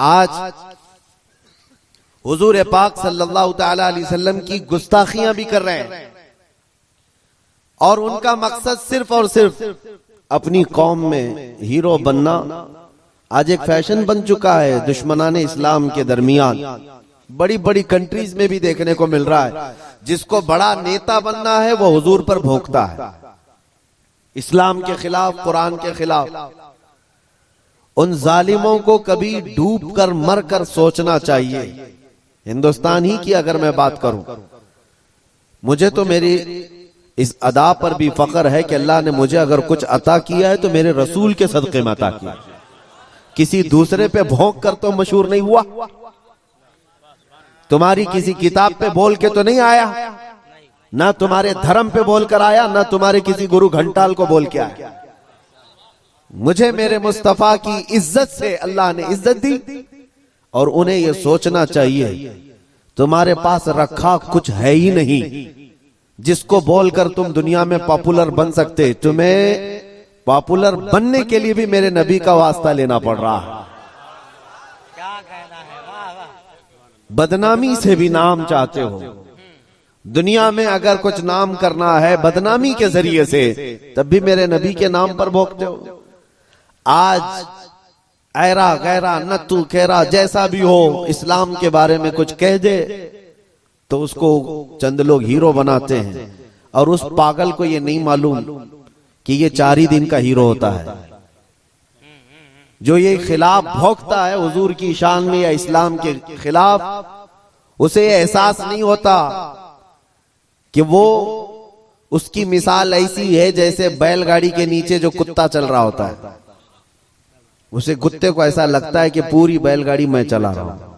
आज हुजूर पाक सल्लल्लाहु तआला अलैहि वसल्लम की गुस्ताखियां भी कर रहे हैं और उनका मकसद सिर्फ और सिर्फ अपनी कौम में हीरो बनना आज एक फैशन बन चुका है। दुश्मनाने इस्लाम के दरमियान बड़ी बड़ी कंट्रीज में भी देखने को मिल रहा है। जिसको बड़ा नेता बनना है वो हुजूर पर भोंकता है, इस्लाम के खिलाफ, कुरान के खिलाफ। उन जालिमों को कभी डूब कर मर कर सोचना चाहिए। हिंदुस्तान ही की अगर मैं बात करूं, मुझे तो मेरी इस अदा पर भी फख्र है कि अल्लाह ने मुझे अगर कुछ अता किया है तो मेरे रसूल के सदक़े में अता किया। किसी दूसरे पे भोंक कर तो मशहूर नहीं हुआ, तुम्हारी किसी किताब पे बोल के तो नहीं आया, ना तुम्हारे धर्म पे बोल कर आया, ना तुम्हारे किसी गुरु घंटाल को बोल के आया। मुझे मेरे मुस्तफा की इज्जत से अल्लाह ने इज्जत दी और उन्हें यह सोचना चाहिए तुम्हारे पास रखा कुछ है ही नहीं जिसको बोलकर तुम दुनिया में पॉपुलर बन सकते। तुम्हें पॉपुलर बनने के लिए भी मेरे नबी का वास्ता लेना पड़ रहा है। क्या कहना है, वाह वाह। बदनामी से भी नाम चाहते हो, दुनिया में अगर कुछ नाम करना है बदनामी के जरिए से, तब भी मेरे नबी के नाम पर भोंकते हो। आज ऐरा गैरा नत्तू खेरा जैसा भी हो, इस्लाम के बारे में कुछ कह दे तो उसको चंद लोग हीरो बनाते हैं और उस पागल को ये नहीं मालूम कि ये 4 ही दिन का हीरो होता है। जो ये खिलाफ भोंकता है हुजूर की शान में या इस्लाम के खिलाफ, उसे एहसास नहीं होता कि वो उसकी मिसाल ऐसी है जैसे बैलगाड़ी के नीचे जो कुत्ता चल रहा होता है। उसे कुत्ते को ऐसा लगता है कि पूरी बैलगाड़ी मैं चला रहा हूं।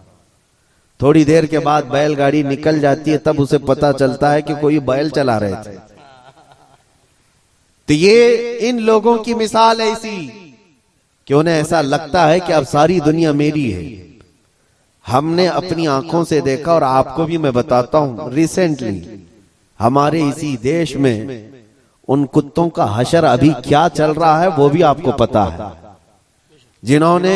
थोड़ी देर के बाद बैलगाड़ी निकल जाती है, तब उसे पता चलता है कि कोई बैल चला रहे थे। तो ये इन लोगों की मिसाल ऐसी कि उन्हें ऐसा लगता है कि अब सारी दुनिया मेरी है। हमने अपनी आंखों से देखा और आपको भी मैं बताता हूं, रिसेंटली हमारे इसी देश में उन कुत्तों का हशर अभी क्या चल रहा है वो भी आपको पता है। जिन्होंने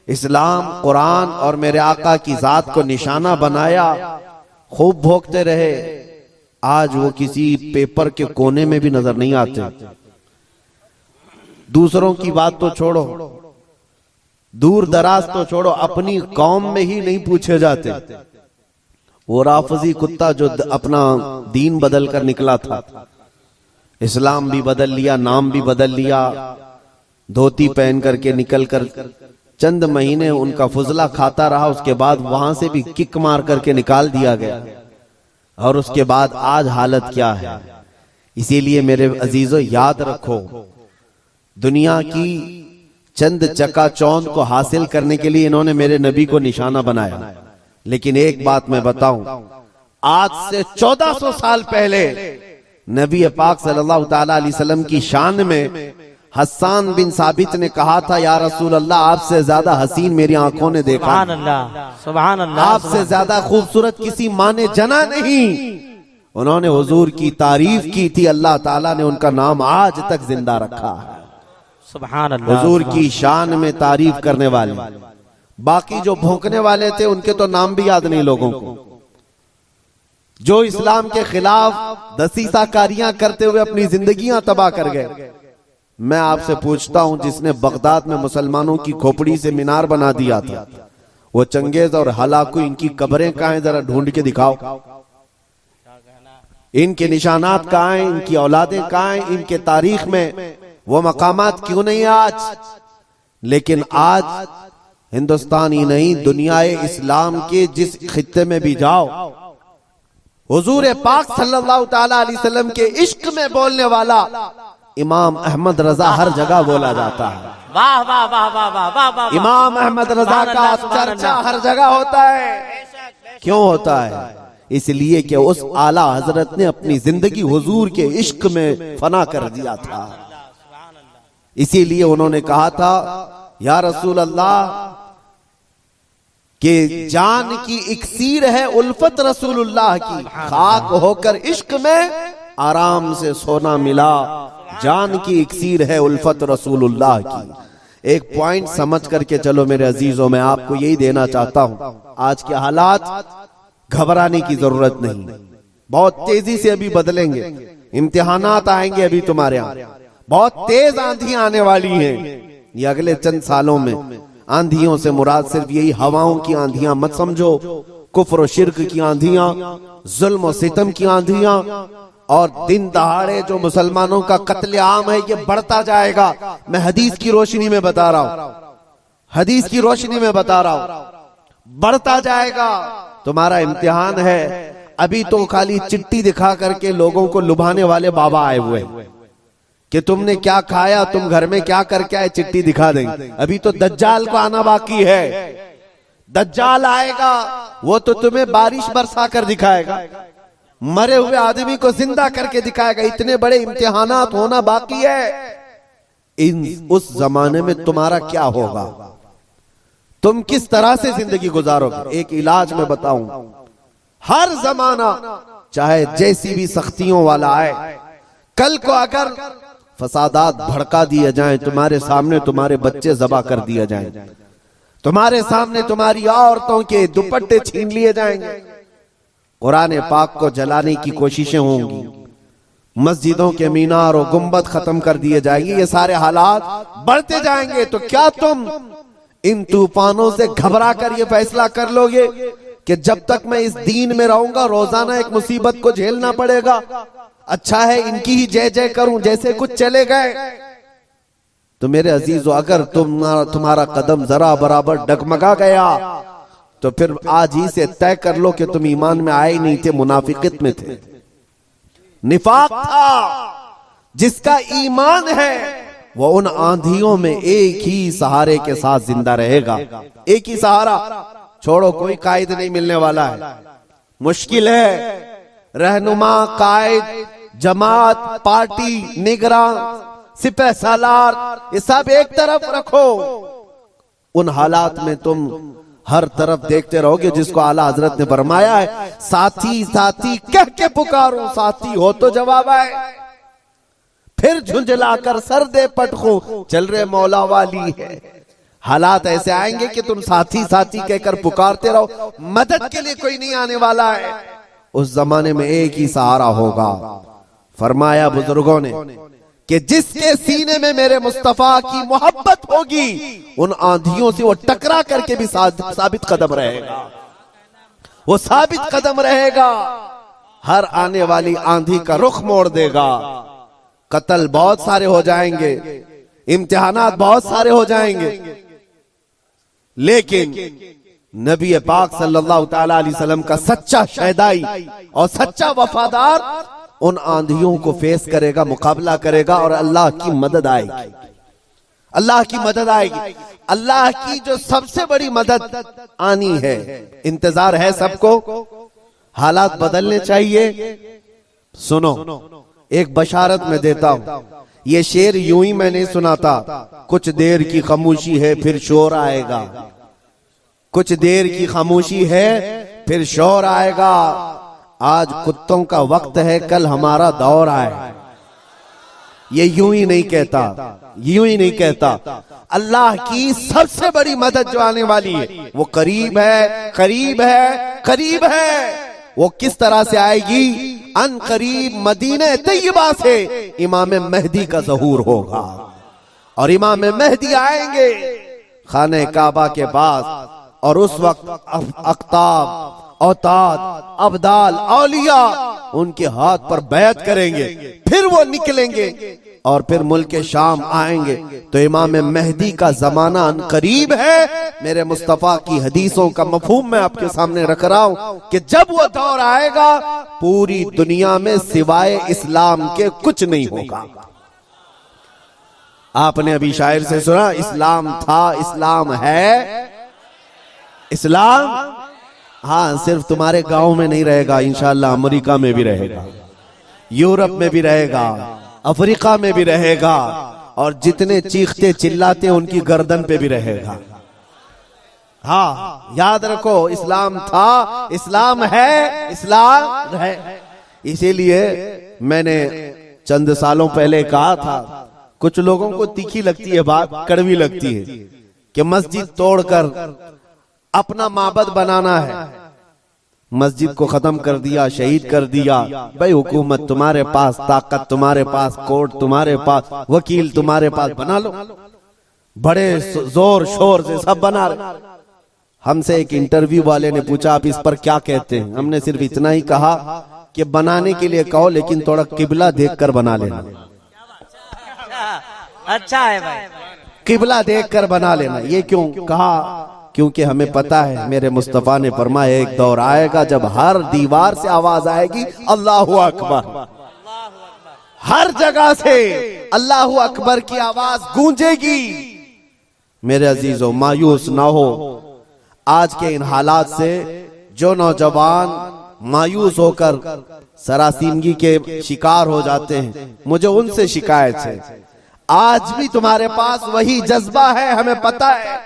इस्लाम, कुरान और मेरे आका की जात को निशाना बनाया, खूब भोंकते रहे, आज वो किसी पेपर के कोने में भी नजर नहीं आते। दूसरों की बात तो छोड़ो, दूर दराज तो छोड़ो, अपनी कौम में ही नहीं पूछे जाते। वो राफजी कुत्ता जो अपना दीन बदल कर निकला था, इस्लाम भी बदल लिया, नाम भी बदल लिया, धोती पहन करके निकल कर चंद महीने उनका फुजला खाता रहा, उसके बाद वहां से भी किक मार करके निकाल दिया गया। और उसके बाद आज हालत क्या है। इसीलिए मेरे अजीजों याद रखो, दुनिया की चंद चकाचौंध को हासिल करने के लिए इन्होंने मेरे नबी को निशाना बनाया। लेकिन एक बात मैं बताऊं, आज से 1400 साल पहले नबी पाक सल्लल्लाहु तआला अलैहि वसल्लम की शान में हस्सान बिन साबित ने कहा था, या रसूल अल्लाह, आपसे ज्यादा हसीन मेरी आंखों ने देखा, सुभान अल्लाह, सुभान अल्लाह, आपसे ज्यादा खूबसूरत किसी माँ ने जना नहीं। उन्होंने हुजूर की तारीफ की थी, अल्लाह ताला ने उनका नाम आज तक जिंदा रखा है। सुभान अल्लाह। हुजूर की शान में तारीफ करने वाले, बाकी जो भौंकने वाले थे उनके तो नाम भी याद नहीं लोगों को। जो इस्लाम के खिलाफ दसीसाकारियां करते हुए अपनी जिंदगियां तबाह कर गए। मैं आपसे पूछता हूं, जिसने बगदाद में मुसलमानों की खोपड़ी से मीनार बना दिया था, वो चंगेज और हलाकू, इनकी कब्रें कहां हैं, जरा ढूंढ के दिखाओ। इनके निशानात कहां हैं, इनकी औलादें कहां हैं, इनके तारीख में वो मकामात क्यों नहीं आज। लेकिन आज हिंदुस्तान ही नहीं, दुनियाए इस्लाम के जिस खित्ते में भी जाओ, हुजूर पाक सल्लल्लाहु तआला अलैहि वसल्लम के इश्क में बोलने वाला इमाम अहमद रजा हर जगह बोला जाता है। वाह वाह वाह वाह वाह वाह वाह। इमाम अहमद रजा का चर्चा हर जगह होता है। क्यों होता है? इसलिए कि उस आला हजरत ने अपनी जिंदगी हुजूर के इश्क में फना कर दिया था। इसीलिए उन्होंने कहा था, या रसूल अल्लाह, कि जान की इक्सीर है उल्फत रसूलुल्लाह की, खाक होकर इश्क में आराम से सोना मिला। जान की इक्सीर है उल्फत रसूलुल्लाह की, एक पॉइंट समझ करके चलो मेरे अजीजों, मैं आपको यही देना चाहता हूं। आज के हालात घबराने की जरूरत नहीं, बहुत तेजी से अभी बदलेंगे। इम्तिहानात आएंगे अभी तुम्हारे यहाँ, बहुत तेज आंधी आने वाली हैं ये अगले चंद सालों में। आंधियों से मुराद सिर्फ यही हवाओं की आंधियां मत समझो, कुफ्र और शिर्क की आंधियां, जुल्म और सितम की आंधियां, और दिन दहाड़े जो मुसलमानों का कत्लेआम है ये बढ़ता जाएगा। मैं हदीस की रोशनी में बता रहा हूं, हदीस की रोशनी में बता रहा हूं, बढ़ता जाएगा। तुम्हारा इम्तिहान है। अभी तो खाली चिट्ठी दिखा करके लोगों को लुभाने वाले बाबा आए हुए हैं कि तुमने क्या खाया, तुम घर में क्या करके आए, चिट्ठी दिखा देंगे। अभी तो दज्जाल को आना बाकी है। दज्जाल आएगा, वो तो तुम्हें बारिश बरसा कर दिखाएगा, मरे हुए आदमी को जिंदा करके दिखाएगा। इतने बड़े इम्तिहानात होना बाकी है। उस जमाने में तुम्हारा क्या होगा, तुम किस तरह से जिंदगी गुजारोगे? एक इलाज में बताऊं, हर जमाना चाहे जैसी भी सख्तियों वाला आए, कल को अगर फसादात भड़का दिए जाएं, तुम्हारे सामने तुम्हारे बच्चे ज़बा कर दिए जाएं, तुम्हारे सामने तुम्हारी औरतों के दुपट्टे छीन लिए जाएंगे, कुरान पाक को जलाने की कोशिशें होंगी, मस्जिदों के मीनार और गुंबद खत्म कर दिए जाएंगे, ये सारे हालात बढ़ते जाएंगे। तो क्या तुम इन तूफानों से घबरा कर ये फैसला कर लोगे कि जब तक मैं इस दीन में रहूंगा रोजाना एक मुसीबत को झेलना पड़ेगा, अच्छा है इनकी ही जय जय करूं जैसे कुछ चले गए? तो मेरे अजीजों, अगर तुम्हारा कदम जरा बराबर डगमगा गया तो फिर आज ही से तय कर लो कि तुम ईमान में आए नहीं थे, मुनाफिकत में थे, निफाक था। जिसका ईमान है वो उन आंधियों में एक ही सहारे के साथ जिंदा रहेगा। एक ही सहारा, छोड़ो, कोई कायद नहीं मिलने वाला है, मुश्किल है। रहनुमा, कायद, जमात, पार्टी, निगरान, सिपह सालार, ये सब एक तरफ रखो। उन हालात में तुम हर तरफ देखते रहोगे जिसको आला हजरत ने फरमाया है, साथी साथी कह के पुकारो, साथी हो तो जवाब आए। फिर झुंझलाकर सर दे पटखो, चल रहे मौला वाली है। हालात ऐसे आएंगे कि तुम साथी साथी कहकर पुकारते रहो, मदद के लिए कोई नहीं आने वाला है। उस जमाने में एक ही सहारा होगा। फरमाया बुजुर्गों ने कि जिसके सीने में मेरे मुस्तफा की मोहब्बत होगी, उन आंधियों से वो टकरा करके भी साबित कदम रहेगा, वो साबित कदम रहेगा। हर आने वाली आंधी का रुख मोड़ देगा। कत्ल बहुत सारे हो जाएंगे, इम्तिहानात बहुत सारे हो जाएंगे, लेकिन नबी पाक सल्लल्लाहु तआला अलैहि वसल्लम का सच्चा शहदाई और सच्चा वफादार उन आंधियों को फेस करेगा, मुकाबला करेगा, और अल्लाह की मदद आएगी। अल्लाह की मदद आएगी। अल्लाह की जो सबसे बड़ी मदद आनी है, इंतजार है सबको। हालात बदलने चाहिए। सुनो, एक बशारत में देता हूं। ये शेर यूं ही मैं नहीं सुनाता, कुछ देर की खामोशी है फिर शोर आएगा, कुछ देर की खामोशी है फिर शोर आएगा। आज कुत्तों का वक्त है, कल हमारा दौर आए। ये यूं ही नहीं कहता, यूं ही नहीं कहता। अल्लाह की सबसे बड़ी मदद जो आने वाली है वो करीब है, करीब है, करीब है। वो किस तरह से आएगी? अन करीब मदीने तैयबा से इमाम मेहदी का ज़हूर होगा, और इमाम मेहदी आएंगे खाने काबा के पास, और उस वक्त अख्ताब, औताद, अब्दाल, औलिया उनके हाथ पर बैत करेंगे, फिर वो निकलेंगे और फिर मुल्क शाम आएंगे। तो इमाम मेहदी का जमाना करीब है। मेरे मुस्तफा की हदीसों का मफहूम मैं आपके सामने रख रहा हूं कि जब वो दौर आएगा पूरी दुनिया में सिवाय इस्लाम के कुछ नहीं होगा। आपने अभी शायर से सुना, इस्लाम था, इस्लाम है। इस्लाम हाँ, सिर्फ तुम्हारे गांव में नहीं रहेगा, इंशाअल्लाह अमेरिका में भी रहेगा, यूरोप में भी रहेगा, अफ्रीका में भी रहेगा, और जितने चीखते चिल्लाते उनकी गर्दन पे भी रहेगा। हाँ, याद रखो, इस्लाम था, इस्लाम है, इस्लाम है। इसीलिए मैंने चंद सालों पहले कहा था, कुछ लोगों को तीखी लगती है बात, कड़वी लगती है कि मस्जिद तोड़कर अपना माबद बनाना है। मस्जिद को खत्म कर दिया, शहीद कर दिया। भाई हुकूमत तुम्हारे पास, ताकत तुम्हारे पास, कोर्ट तुम्हारे पास, वकील तुम्हारे पास, बना लो। बड़े जोर शोर से सब बना रहे। हमसे एक इंटरव्यू वाले ने पूछा आप इस पर क्या कहते हैं? हमने सिर्फ इतना ही कहा कि बनाने के लिए कहो लेकिन थोड़ा किबला देखकर बना लेना। अच्छा है भाई, किबला देखकर बना लेना। ये क्यों कहा? क्योंकि हमें पता है मेरे मुस्तफा ने फरमाया एक दौर आएगा जब हर दीवार से आवाज आएगी अल्लाहु अकबर। हर जगह से अल्लाहु अकबर की आवाज गूंजेगी। मेरे अजीजों, मायूस ना हो। आज के इन हालात से जो नौजवान मायूस होकर सरासीमगी के शिकार हो जाते हैं, मुझे उनसे शिकायत है। आज भी तुम्हारे पास वही जज्बा है, हमें पता है।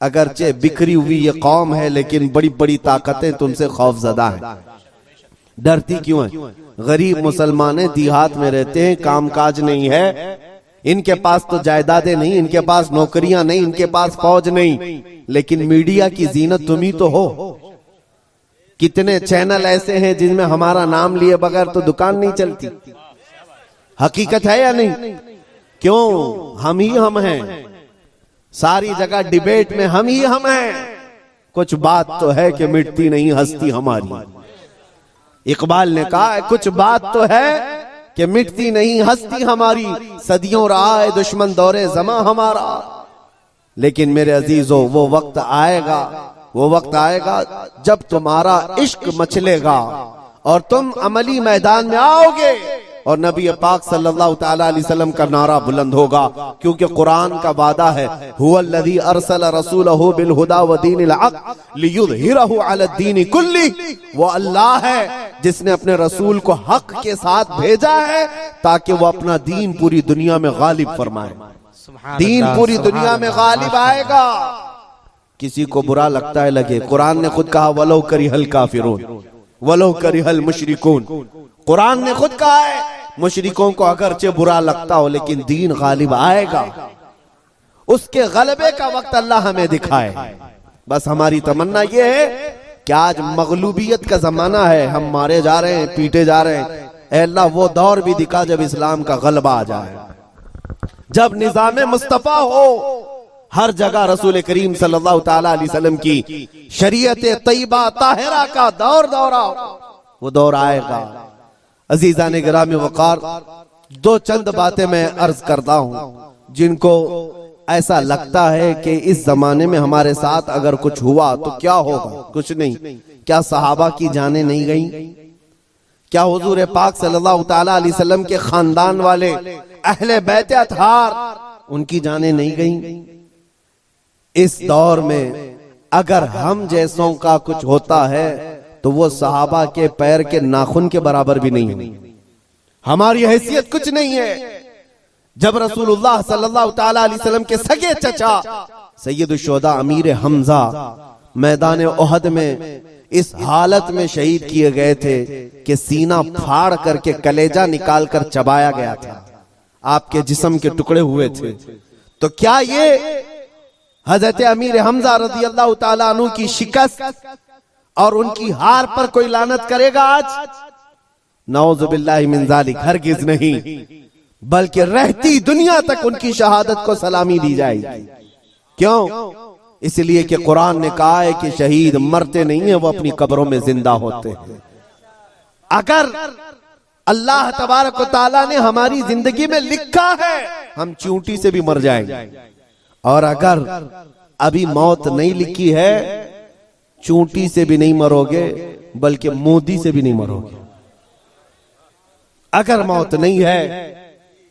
अगरचे बिखरी हुई ये कौम है लेकिन बड़ी बड़ी ताकतें तुमसे खौफजदा हैं। डरती क्यों है? गरीब मुसलमान देहात में रहते हैं, कामकाज नहीं है, इनके पास तो जायदादें नहीं, इनके पास नौकरियां नहीं, इनके पास फौज नहीं, लेकिन मीडिया की जीनत तुम ही तो हो। कितने चैनल ऐसे हैं जिनमें हमारा नाम लिए बगैर तो दुकान नहीं चलती। हकीकत है या नहीं? क्यों? हम ही हम हैं। सारी जगह डिबेट में हम ही हम हैं। कुछ बात तो है कि मिटती नहीं हस्ती हमारी। इकबाल ने कहा कुछ बात तो है कि मिटती नहीं हस्ती हमारी, सदियों रहा है दुश्मन दौरे जमा हमारा। लेकिन मेरे अजीजों, वो वक्त आएगा जब तुम्हारा इश्क मचलेगा और तुम अमली मैदान में आओगे और नबी पाक सल्लल्लाहु तआला अलैहि वसल्लम का नारा बुलंद होगा। क्योंकि कुरान का वादा है, हुवल्लज़ी अरसल रसूलहु बिल हुदा व दीनिल हक़ लियुज़हिरहु अला दीनि कुल्ली। वो अल्लाह है जिसने अपने रसूल को हक के साथ भेजा है ताकि वो अपना दीन पूरी दुनिया में गालिब फरमाए। दीन पूरी दुनिया में गालिब आएगा। किसी को बुरा लगता है लगे, कुरान ने खुद कहा वलो करिहल काफिरून वलो करिहल मुशरिकून। कुरान ने खुद कहा है मुशरिकों को अगरचे बुरा लगता हो लेकिन दीन गालिब आएगा। उसके गलबे का वक्त अल्लाह हमें दिखाए। बस हमारी तमन्ना ये है कि आज मगलूबियत का जमाना है, हम मारे जा रहे हैं, पीटे जा रहे हैं। ऐ अल्लाह वो दौर भी दिखा जब इस्लाम का गलबा आ जाए, जब निजाम मुस्तफा हो, हर जगह रसूल करीम सल्लल्लाहु तआला अलैहि वसल्लम की शरीयत तैयबा ताहिरा का दौर दौरा, वो दौर आएगा। अजीजान गिरामी वकार, दो चंद बातें मैं अर्ज करता हूं जिनको ऐसा लगता है कि इस जमाने में हमारे साथ अगर कुछ हुआ तो क्या होगा। कुछ नहीं। क्या सहाबा की जानें नहीं गई? क्या हुजूर पाक सल्लल्लाहु तआला अलैहि वसल्लम के खानदान वाले अहले बैत अतहार उनकी जानें नहीं गई? इस दौर में अगर हम जैसों का कुछ होता है तो वो सहाबा के पैर के नाखून के बराबर भी नहीं है। हमारी हैसियत कुछ नहीं है। जब रसूलुल्लाह सल्लल्लाहु तआला अलैहि वसल्लम के सगे चचा सैयद शुहदा अमीर हमजा मैदान ओहद में इस हालत में शहीद किए गए थे कि सीना फाड़ करके कलेजा निकाल कर चबाया गया था, आपके जिस्म के टुकड़े हुए थे, तो क्या ये हजरत अमीर हमजा रज़ी अल्लाह ताला अन्हु की शिकस्त और उनकी हार पर कोई लानत करेगा आज? नऊज़ु बिल्लाहि मिन ज़ालिक, हरगिज़ नहीं, बल्कि रहती दुनिया तक उनकी शहादत को सलामी दी जाएगी। क्यों? इसलिए कि कुरान ने कहा है कि शहीद मरते नहीं है, वो अपनी कब्रों में जिंदा होते हैं। अगर अल्लाह तबारक व तआला ने हमारी जिंदगी में लिखा है हम चींटी से भी मर जाएंगे, और अगर अभी मौत नहीं लिखी है, चींटी से भी नहीं मरोगे बल्कि मोदी से भी नहीं मरोगे। अगर मौत नहीं है,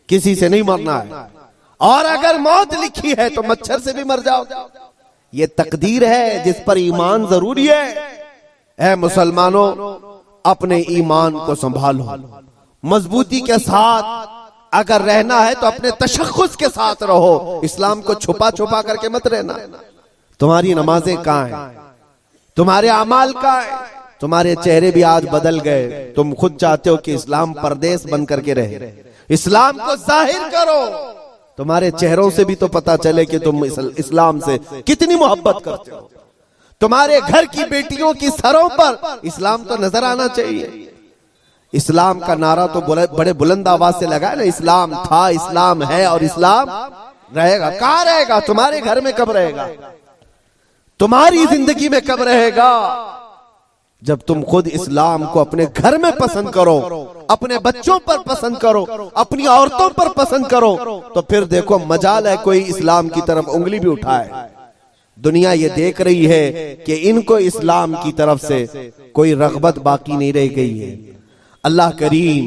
किसी से नहीं मरना है, और अगर मौत लिखी है तो मच्छर से भी मर जाओ। ये तकदीर है जिस पर ईमान जरूरी है। ऐ मुसलमानों, अपने ईमान को संभालो, मजबूती के साथ अगर रहना है तो अपने तशख्खुस के साथ रहो, इस्लाम को छुपा छुपा करके मत रहना। तुम्हारी नमाजें कहाँ हैं? तुम्हारे अमाल कहाँ हैं? तुम्हारे चेहरे भी आज बदल गए। तुम खुद चाहते हो कि इस्लाम परदेश बन करके रहे, इस्लाम को जाहिर करो। तुम्हारे चेहरों से भी तो पता चले कि तुम इस्लाम से कितनी मोहब्बत करते हो। तुम्हारे घर की बेटियों की सरों पर इस्लाम तो नजर आना चाहिए। इस्लाम का नारा तो बड़े बुलंद आवाज से लगा ना, इस्लाम था, इस्लाम है और इस्लाम रहेगा। कहां रहेगा? तुम्हारे घर में कब रहेगा? तुम्हारी जिंदगी में कब रहेगा? जब तुम खुद इस्लाम को अपने घर में पसंद करो, अपने बच्चों पर पसंद करो, अपनी औरतों पर पसंद करो, तो फिर देखो मजाल है कोई इस्लाम की तरफ उंगली भी उठाए। दुनिया ये देख रही है कि इनको इस्लाम की तरफ से कोई रगबत बाकी नहीं रह गई है। अल्लाह करीम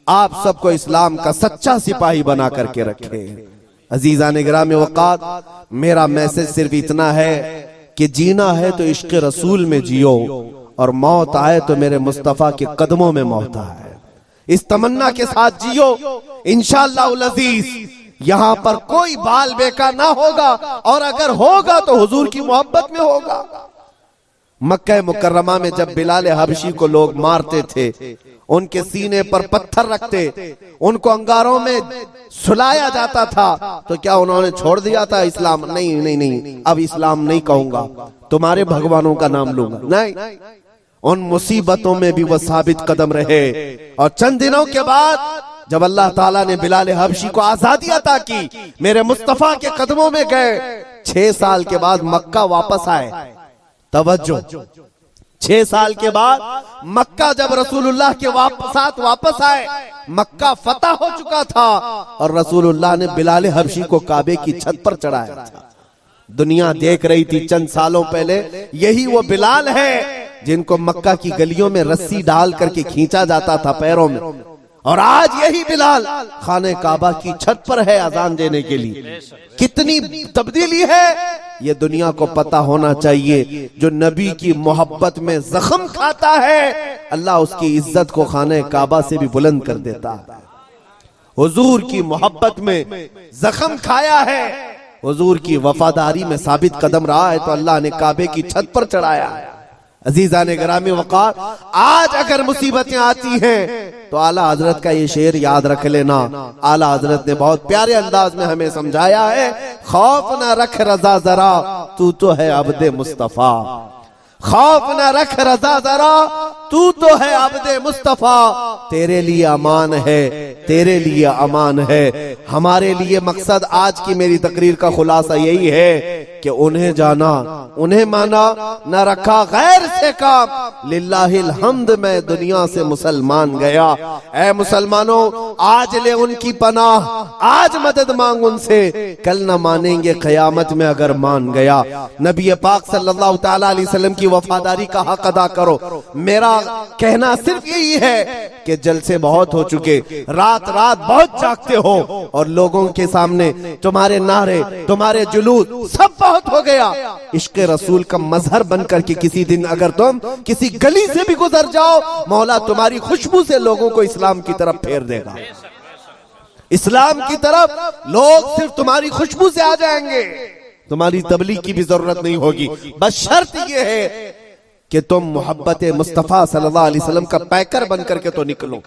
आप सबको इस्लाम का सच्चा सिपाही बना करके रखे। अजीजान गिरामी वक़ात, मेरा मैसेज सिर्फ इतना है कि जीना है तो इश्क रसूल में जियो और मौत आए तो मेरे मुस्तफा के कदमों में मौत आए। इस तमन्ना के साथ जियो, इंशाअल्लाह अज़ीज यहां पर कोई बाल बेका ना होगा, और अगर होगा तो हुजूर की मोहब्बत में होगा। मक्का मुकर्रमा में जब बिलाल हबशी को लोग मारते थे, उनके सीने पर पत्थर रखते, उनको अंगारों में सुलाया जाता था, तो क्या उन्होंने छोड़ दिया था इस्लाम? नहीं नहीं नहीं, अब इस्लाम नहीं कहूंगा, तुम्हारे भगवानों का नाम लूंगा। नहीं, उन मुसीबतों में भी वो साबित कदम रहे। और चंद दिनों के बाद जब अल्लाह ताला ने बिलाल हबशी को आजादी अता की, मेरे मुस्तफा के कदमों में गए, 6 साल के बाद मक्का वापस आए। तवज्जो, 6 साल के बाद मक्का जब रसूलुल्लाह के साथ वापस आए, मक्का फतह हो चुका था और रसूलुल्लाह ने बिलाल हबशी को काबे की छत पर चढ़ाया था। दुनिया देख रही थी चंद सालों पहले यही वो बिलाल है जिनको मक्का की गलियों में रस्सी डाल करके खींचा जाता था पैरों में, और आज यही बिलाल खाने काबा की छत पर है अजान देने के लिए। कितनी तब्दीली है ये दुनिया को पता होना चाहिए। जो नबी की मोहब्बत में जख्म खाता है, अल्लाह उसकी इज्जत को खाने काबा से भी बुलंद कर देता है। हुजूर की मोहब्बत में जख्म खाया है, हुजूर की वफादारी में साबित कदम रहा है, तो अल्लाह ने काबे की छत पर चढ़ाया है। अजीजान गिरामी वक़ार, आज अगर मुसीबतें आती हैं तो आला हजरत का ये शेर याद रख लेना। आला हजरत ने बहुत प्यारे अंदाज में हमें समझाया है, खौफ न रख रजा जरा, तू तो है अब्दे मुस्तफा। खौफ न रख रजा जरा, तू तो है अब्दे मुस्तफा। तेरे लिए अमान है, तेरे लिए अमान है। हमारे लिए मकसद आज की मेरी तकरीर का खुलासा यही है कि उन्हें जाना, उन्हें माना, न रखा गैर से काम। लिल्लाहिल हम्द, मैं दुनिया से मुसलमान गया। ऐ मुसलमानों, आज ले उनकी पनाह, आज मदद मांग उनसे, कल न मानेंगे कयामत में अगर मान गया। नबी पाक सल्लल्लाहु तआला अलैहि वसल्लम की वफादारी का हक अदा करो। मेरा कहना सिर्फ यही है कि जलसे बहुत हो चुके, रात रात बहुत जागते हो, और लोगों के सामने तुम्हारे नारे, तुम्हारे जुलूस सब बहुत हो गया। इश्क रसूल का मजहर बनकर के किसी दिन अगर तुम किसी गली से भी गुजर जाओ, मौला तुम्हारी खुशबू से लोगों को इस्लाम की तरफ फेर देगा। इस्लाम की तरफ लोग सिर्फ तुम्हारी खुशबू से आ जाएंगे, तुम्हारी तबलीग की भी जरूरत नहीं होगी। बस शर्त यह है कि तुम मोहब्बत मुस्तफा सल्लल्लाहु अलैहि वसल्लम का पैकर बनकर के तो निकलो,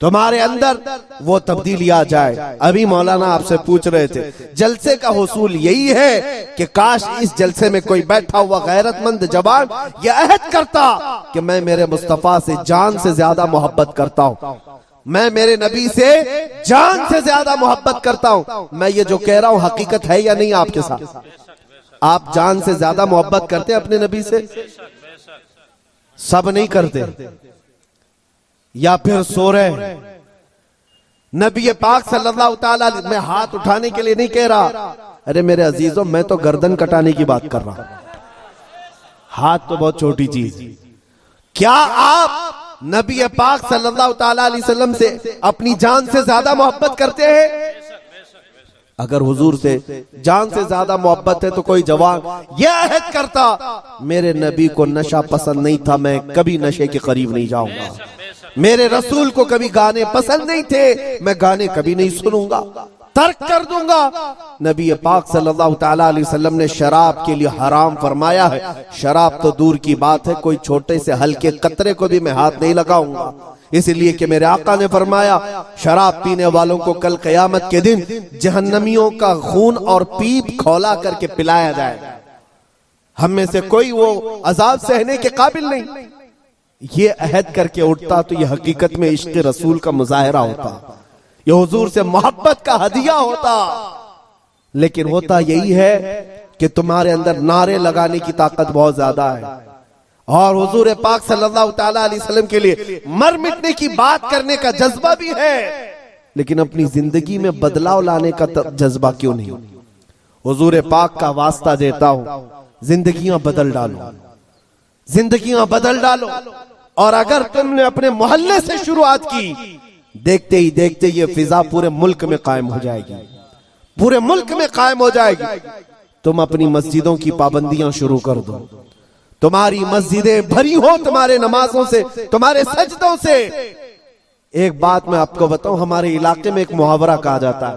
तुम्हारे अंदर वो तब्दीली आ जाए। अभी मौलाना आपसे पूछ रहे थे, जलसे का हुसूल यही है कि काश इस जलसे में कोई बैठा हुआ गैरतमंद जवान यह अहद करता कि मैं मेरे मुस्तफा से जान से ज्यादा मोहब्बत करता हूँ, मैं मेरे नबी से जान से ज्यादा मोहब्बत करता हूँ। मैं ये जो कह रहा हूँ हकीकत है या नहीं आपके साथ? आप जान से ज्यादा मोहब्बत करते हैं अपने नबी से? सब नहीं करते, या फिर सो रहे। नबी पाक सल्लल्लाहु तआला, मैं हाथ उठाने के लिए नहीं कह रहा, अरे मेरे अजीजों मैं तो गर्दन कटाने की बात कर रहा हूं। हाथ तो बहुत छोटी चीज। क्या आप नबी पाक सल्लल्लाहु तआला अलैहि वसल्लम से अपनी जान से ज्यादा मोहब्बत करते हैं? अगर हुजूर से जान से ज्यादा मोहब्बत है तो कोई जवान यह अहद करता, मेरे नबी को नशा पसंद नहीं था, मैं कभी नशे के करीब नहीं जाऊंगा। मेरे रसूल को कभी गाने पसंद नहीं थे, मैं गाने कभी नहीं सुनूंगा, तर्क कर दूंगा। नबी पाक सल्लल्लाहु तआला अलैहि वसल्लम ने शराब के लिए हराम फरमाया है। शराब तो दूर की बात है, कोई छोटे से हल्के कतरे को भी मैं हाथ नहीं लगाऊंगा। इसलिए कि मेरे आका ने फरमाया, शराब पीने वालों को कल क़यामत के दिन जहन्नमियों का खून और पीप खौला करके पिलाया जाएगा। हम में से कोई वो अजाब सहने के काबिल नहीं। ये अहद करके उठता तो ये हकीकत में इश्क़ रसूल का मुजाहिरा होता, ये हुजूर से मोहब्बत का हदिया होता। लेकिन होता यही है कि तुम्हारे अंदर नारे लगाने की ताकत बहुत ज्यादा है और हुजूर पाक सल्लल्लाहु तआला अलैहि वसल्लम के लिए मर मिटने की बात करने का जज्बा भी है, लेकिन अपनी जिंदगी में बदलाव लाने का जज्बा क्यों नहीं? हुजूर पाक का वास्ता देता हूं, जिंदगियां बदल डालो, जिंदगियां बदल डालो। और अगर तुमने अपने मोहल्ले से शुरुआत की, देखते ही देखते ये फिजा पूरे मुल्क में कायम हो जाएगी, पूरे मुल्क में कायम हो जाएगी। तुम अपनी मस्जिदों की पाबंदियां शुरू कर दो, तुम्हारी मस्जिदें भरी हो तुम्हारे नमाजों से, तुम्हारे सजदों से। एक बात मैं आपको बताऊं, हमारे इलाके में एक मुहावरा कहा जाता है,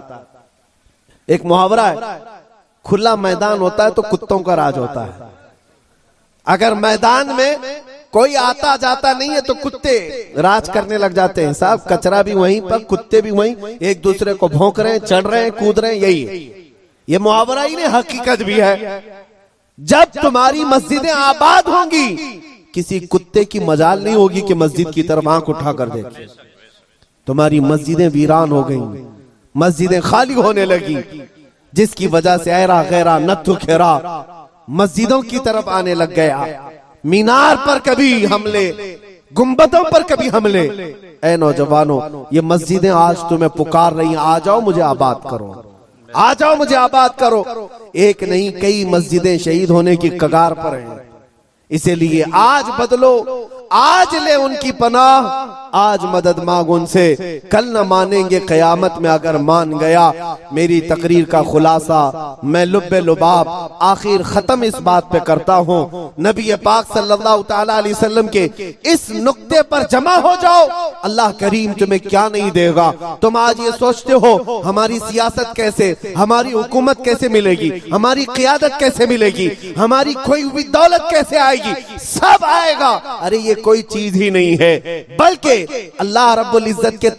एक मुहावरा है, खुला मैदान होता है तो कुत्तों का राज होता है। अगर मैदान में कोई आता जाता नहीं है तो कुत्ते राज करने लग जाते हैं। साहब कचरा भी वहीं पर, कुत्ते भी वहीं, एक दूसरे को भौंक रहे हैं, चढ़ रहे हैं, कूद रहे हैं। यही है, ये मुहावरा ही नहीं, हकीकत भी है। जब तुम्हारी मस्जिदें आबाद होंगी, किसी कुत्ते की मजाल नहीं होगी कि मस्जिद की तरफ आंख उठा कर देखे। तुम्हारी मस्जिदें वीरान हो गई, मस्जिदें खाली होने लगी, जिसकी वजह से ऐरा गैरा नत्थु खेरा मस्जिदों की तरफ आने लग गया। मीनार पर कभी हमले, गुंबदों पर कभी हमले। ऐ नौजवानों, ये मस्जिदें आज तुम्हें पुकार रही हैं, आ जाओ मुझे आबाद करो, आ जाओ मुझे आबाद करो। एक नहीं कई मस्जिदें शहीद होने की कगार पर हैं। इसीलिए आज बदलो, आज ले उनकी पनाह, आज मदद मांग उनसे, कल न मानेंगे कयामत में अगर मान गया। मेरी तकरीर का खुलासा मैं लुब्बे लुबाब आखिर खत्म इस बात पे करता हूँ, नबी पाक सल्लल्लाहु तआला अलैहि वसल्लम के इस नुक्ते पर जमा हो जाओ, अल्लाह करीम तुम्हें क्या नहीं देगा। तुम आज ये सोचते हो हमारी सियासत कैसे, हमारी हुकूमत कैसे मिलेगी, हमारी क़ियादत कैसे मिलेगी, हमारी खोई हुई दौलत कैसे आएगी? सब आएगा। अरे ये कोई चीज ही नहीं है, बल्कि अल्लाह रब्बुल इज्जत के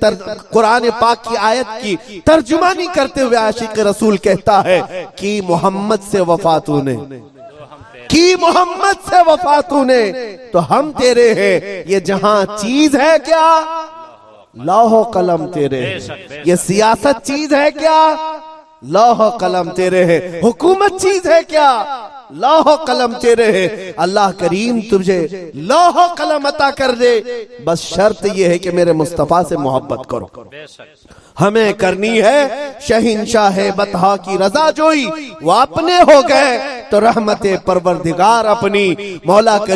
कुरान पाक की आयत की तर्जुमानी करते हुए आशिक रसूल कहता है कि मोहम्मद से वफा तूने, कि मोहम्मद से वफा तूने, तो हम तेरे हैं। ये जहां चीज है क्या, लौह कलम तेरे, ये सियासत चीज है क्या, लौह कलम तेरे है। हुकूमत चीज है क्या, लौह कलम तेरे है। अल्लाह करीम तुझे लौह कलम अता कर दे, बस शर्त यह है कि मेरे मुस्तफा से मोहब्बत करो। हमें करनी है शहिंशाह बतहा की रजा जोई, वो अपने हो गए तो रहमते परवरदिगार अपनी। मौला करीम